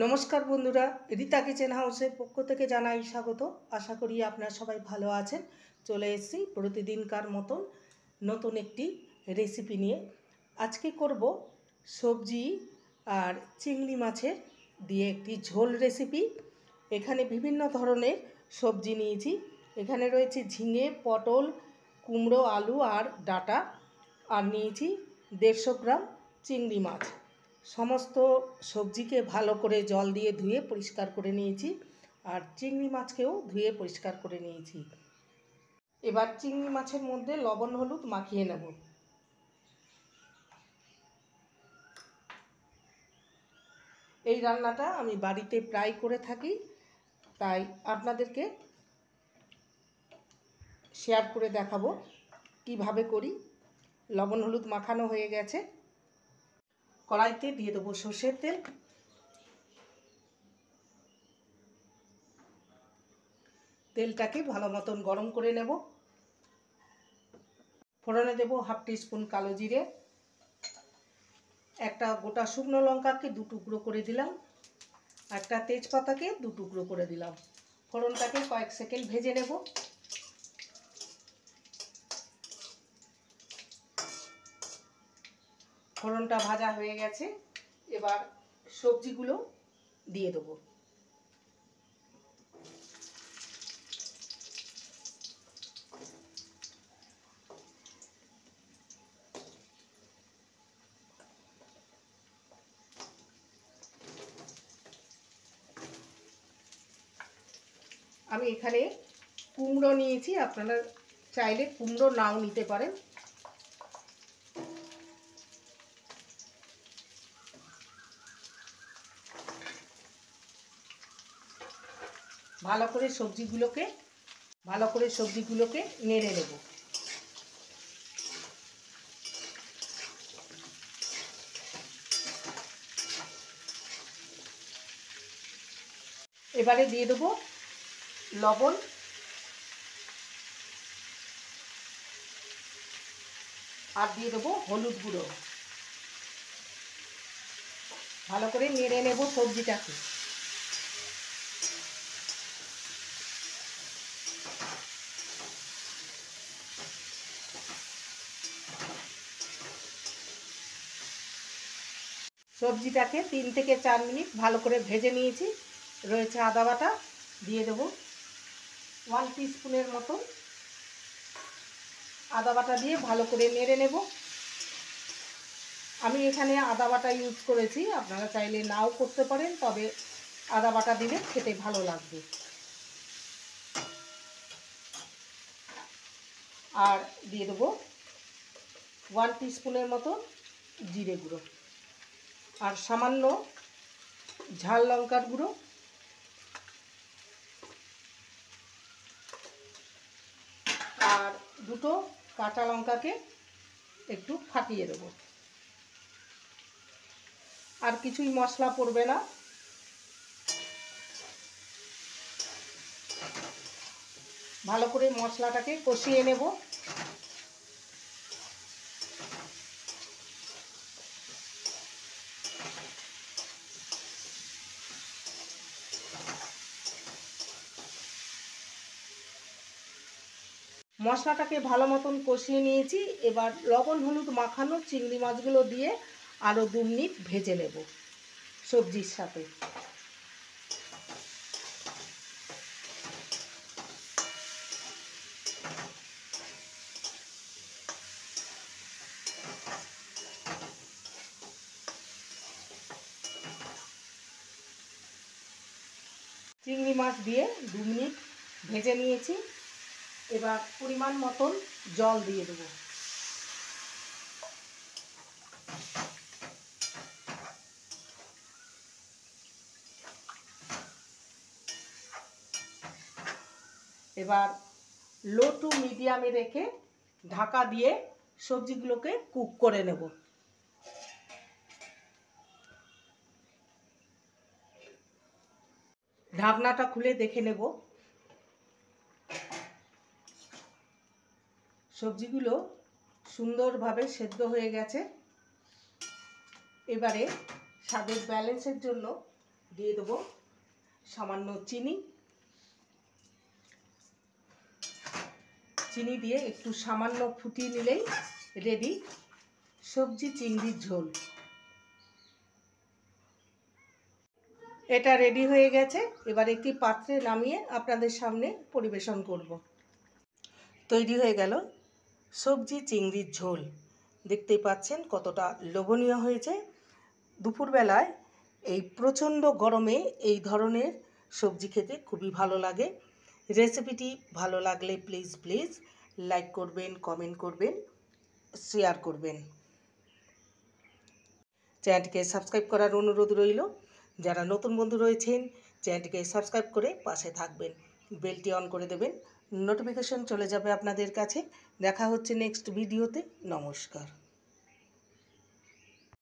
নমস্কার বন্ধুরা, রিতা কিচেন হাউসের পক্ষ থেকে জানাই স্বাগত। আশা করি আপনারা সবাই ভালো আছেন। চলে এসেছি প্রতিদিনকার মতন নতুন একটি রেসিপি নিয়ে। আজকে করব সবজি আর চিংড়ি মাছের দিয়ে একটি ঝোল রেসিপি। এখানে বিভিন্ন ধরনের সবজি নিয়েছি। এখানে রয়েছে ঝিঙে, পটল, কুমড়ো, আলু আর ডাঁটা, আর নিয়েছি 150 গ্রাম চিংড়ি মাছ। সমস্ত সবজিকে ভালো করে জল দিয়ে ধুয়ে পরিষ্কার করে নিয়েছি, আর চিংড়ি মাছকেও ধুয়ে পরিষ্কার করে নিয়েছি। এবার চিংড়ি মাছের মধ্যে লবণ হলুদ মাখিয়ে নেব। এই রান্নাটা আমি বাড়িতে প্রায় করে থাকি, তাই আপনাদেরকে শেয়ার করে দেখাবো কিভাবে করি। লবণ হলুদ মাখানো হয়ে গেছে। কড়াইতে দিয়ে দেবো সর্ষের তেল। তেলটাকে ভালো মতন গরম করে নেব। ফোড়নে দেব হাফ টিস্পুন কালো জিরে, একটা গোটা শুকনো লঙ্কাকে 2 টুকরো করে দিলাম, একটা তেজপাতাকে 2 টুকরো করে দিলাম। ফোড়নটাকে কয়েক সেকেন্ড ভেজে নেব। ফোড়নটা ভাজা হয়ে গেছে, এবার সবজিগুলো দিয়ে দেবো। আমি এখানে কুমড়ো নিয়েছি, আপনারা চাইলে কুমড়ো নাও নিতে পারেন। ভালো করে সবজিগুলোকে নেড়ে নেব। এবারে দিয়ে দেবো লবণ, আর দিয়ে দেবো হলুদ গুঁড়ো। ভালো করে নেড়ে নেব সবজিটাকে। সবজিটাকে 3 থেকে 4 মিনিট ভালো করে ভেজে নিয়েছি। রয়েছে আদা বাটা, দিয়ে দেবো 1 টিস্পুনের মতো আদা বাটা দিয়ে ভালো করে নেড়ে নেব। আমি এখানে আদা বাটা ইউজ করেছি, আপনারা চাইলে নাও করতে পারেন, তবে আদা বাটা দিলে খেতে ভালো লাগবে। আর দিয়ে দেবো 1 টিস্পুনের মতো জিরে গুঁড়ো, আর সামান্য ঝাল লঙ্কার গুঁড়ো, আর 2টো কাঁচা লঙ্কাকে একটু ফাটিয়ে দেবো। আর কিছুই মশলা পড়বে না। ভালো করে মশলাটাকে কষিয়ে নেব। মশলাটাকে ভালো মতন কষিয়ে নিয়েছি। এবার লবণ হলুদ মাখানো চিংড়ি মাছগুলো দিয়ে আরও 2 মিনিট ভেজে নেব সবজির সাথে। চিংড়ি মাছ দিয়ে 2 মিনিট ভেজে নিয়েছি। এবার পরিমাণ মতন জল দিয়ে দেবো। এবার লো টু মিডিয়ামে রেখে ঢাকা দিয়ে সবজিগুলোকে কুক করে নেব। ঢাকনাটা খুলে দেখে নেব সবজিগুলো সুন্দরভাবে সেদ্ধ হয়ে গেছে। এবারে স্বাদের ব্যালেন্সের জন্য দিয়ে দেবো সামান্য চিনি। চিনি দিয়ে একটু সামান্য ফুটিয়ে নিলেই রেডি সবজি চিংড়ির ঝোল। এটা রেডি হয়ে গেছে। এবার একটি পাত্রে নামিয়ে আপনাদের সামনে পরিবেশন করব। তৈরি হয়ে গেল সবজি চিংড়ির ঝোল। দেখতেই পাচ্ছেন কতটা লোভনীয় হয়েছে। দুপুরবেলায় এই প্রচণ্ড গরমে এই ধরনের সবজি খেতে খুবই ভালো লাগে। রেসিপিটি ভালো লাগলে প্লিজ লাইক করবেন, কমেন্ট করবেন, শেয়ার করবেন। চ্যানেলটিকে সাবস্ক্রাইব করার অনুরোধ রইল। যারা নতুন বন্ধু রয়েছেন চ্যানেলটিকে সাবস্ক্রাইব করে পাশে থাকবেন, বেলটি অন করে দেবেন, নোটিফিকেশন চলে যাবে আপনাদের কাছে। দেখা হচ্ছে নেক্সট ভিডিওতে। নমস্কার।